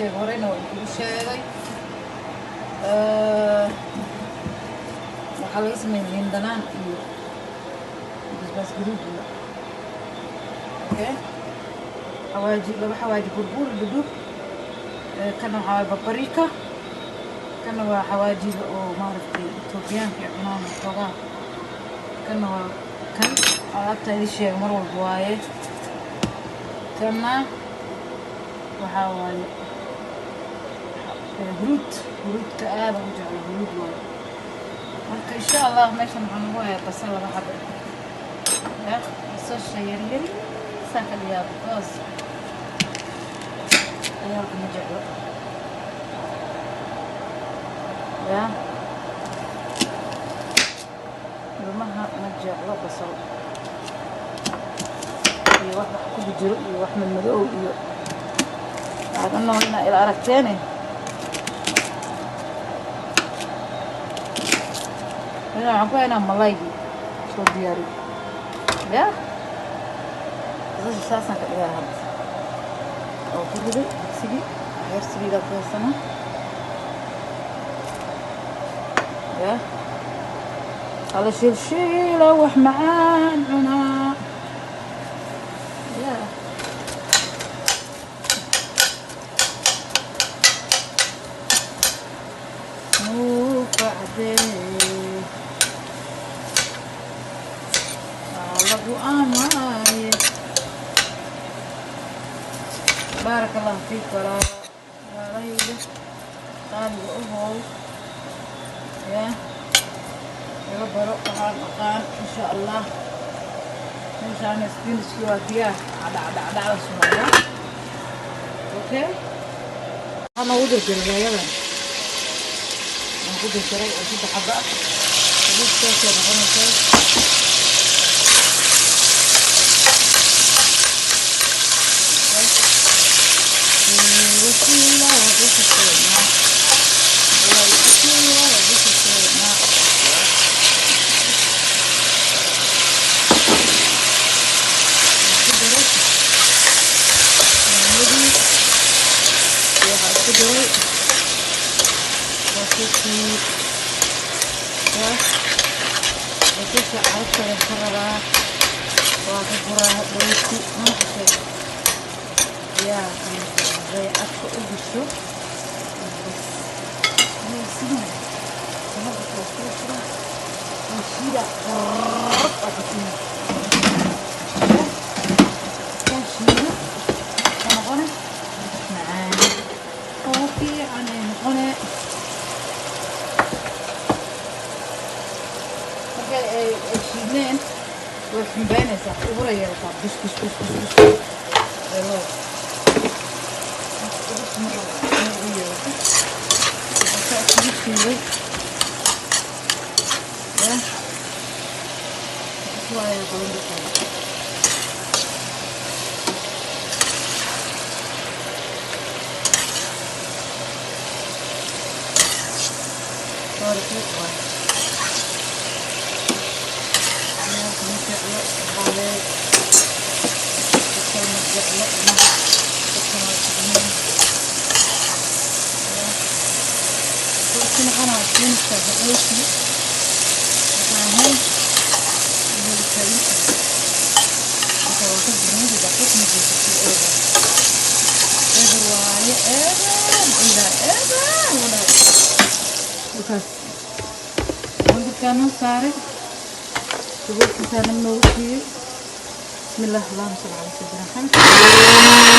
sheegay horeyna waa idigu sheegay waxaa laga sameeyay liin dhanaan iyo basbaas gaduud iyo okay xawaaji laba xawaaji burbuur dhudhub kana waxaa babarika kana waa xawaajiga oo maaragtay Itoobiyaanka ee cunaan xoogaa kana waa kan alaabta idin sheegay mar walba waaye kana waxaa waaye huruudka aada u jecel huruud waaye marka insha allah meeshan waxaan ugu hayaa basal laba xabo ya basasha yaryari saa ka dhigaa because ciyaalka ma jeclo ya ilmaha ma jeclo basal iyo wax ku jiro iyo wax madow iyo aadana ina ila aragteene أنا عقبال أنا ملايجي شو دياري يا بس أساسا كده هذا أو كده سيجي غير سيجي ده بس أنا يا على شيل وح معان هنا يا مو بعدين بارك الله فيك ولا ريبه قالوا أهو يا ربنا مقام إن شاء الله إن شاء الله نسبين سكواتيا على شوية أوكي أنا ودي كذا يلا أنا ودي كذا أشوف حبات أشوف كذا أنا كذا الشيلين وفي بينه صح ورايا صح بس يلا كانوا صارت تقول كنت نوتي بسم الله اللهم صل على سيدنا محمد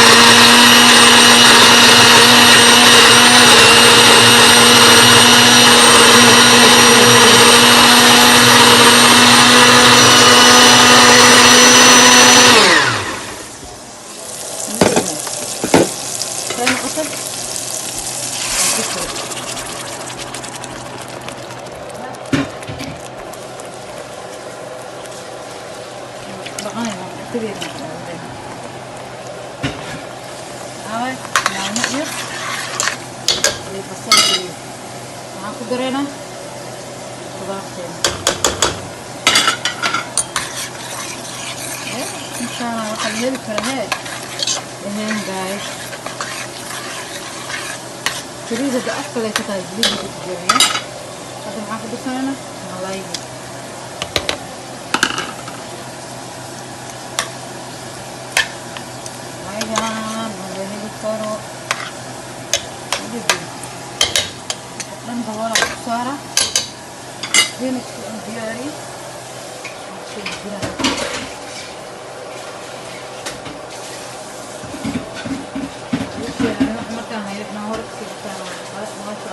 saliida da afka leh ka tahay saliida ku jiraya hadda maxaan ku darsanayna malayga malaygan laga heli karo dan bawala ku saara spinachka aan diyaariye markaan haydna hore maasha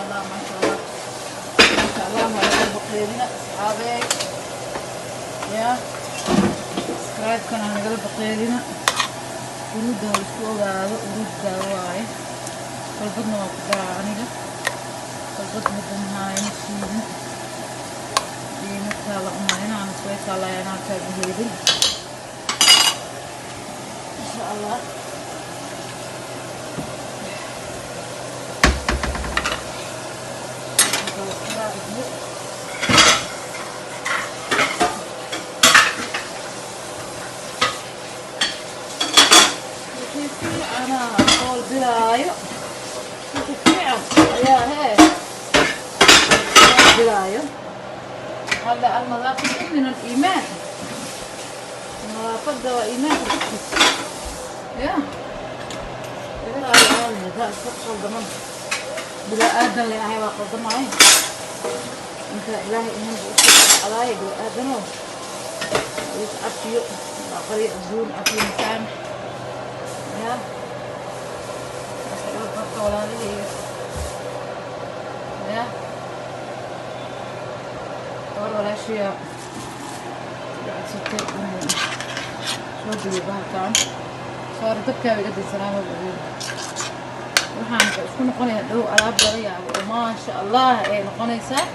allah waa baqeelina asxaabey ya subscribe-kana nagala baqeelina uruudda la isku ogaado uruuddaa waaye qalbadna waa ku daraa aniga qalbad mudamahayna shiidin markaa la umarina aan isway taalayanaa kaaga heedin insha allah أنا أقول بلايو كيف يا هي بلايو هذا النظافة من الإيمان النظافة ده إيمان يا إذا هذا الشخص ضمن بلا آدم اللي هاي واقف ضمعي أنت إلهي إنهم بيشوفوا على بلا آدم ويتعفيوا آخرين الزون عفي مكان يا أسأل الفرق ولا ليه يا ولا شيء بعد ستة شو بدي بهالكام صار دكة بجد سلامة بقول waxaan isku noqonayaa dhow alaab laga yaabo oo maasha allah ay noqonaysaa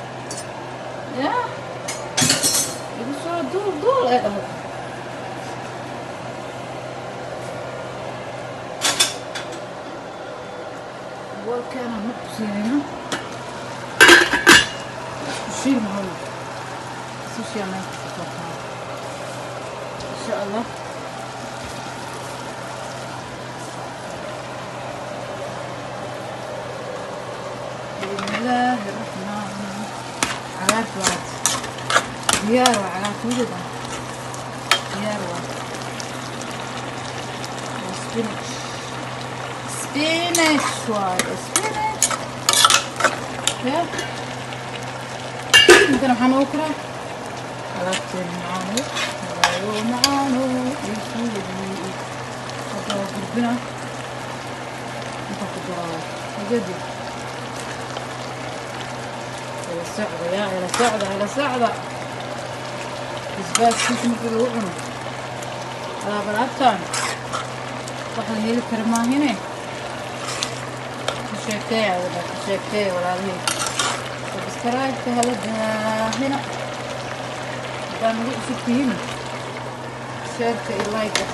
ya igu soo duul ay dhaho walkana ma kusiinayno isku mahalo isku shiilnay insha allah بسم الله الرحمن على فلات ديارة على توجد ديارة سبينش واي سبينش يا انت نحن اوكرا على معانو معانو يسوي هذا ربنا انت قدرات جدي سعدة يا إلى سعدة إلى سعدة بس كيف مثل الوعن على بلعتان طحن هي الكرمة هنا كشكتاية ولا كشكتاية ولا هي بس كرايك هلا هنا كان رؤسك هنا شاركة اللايكة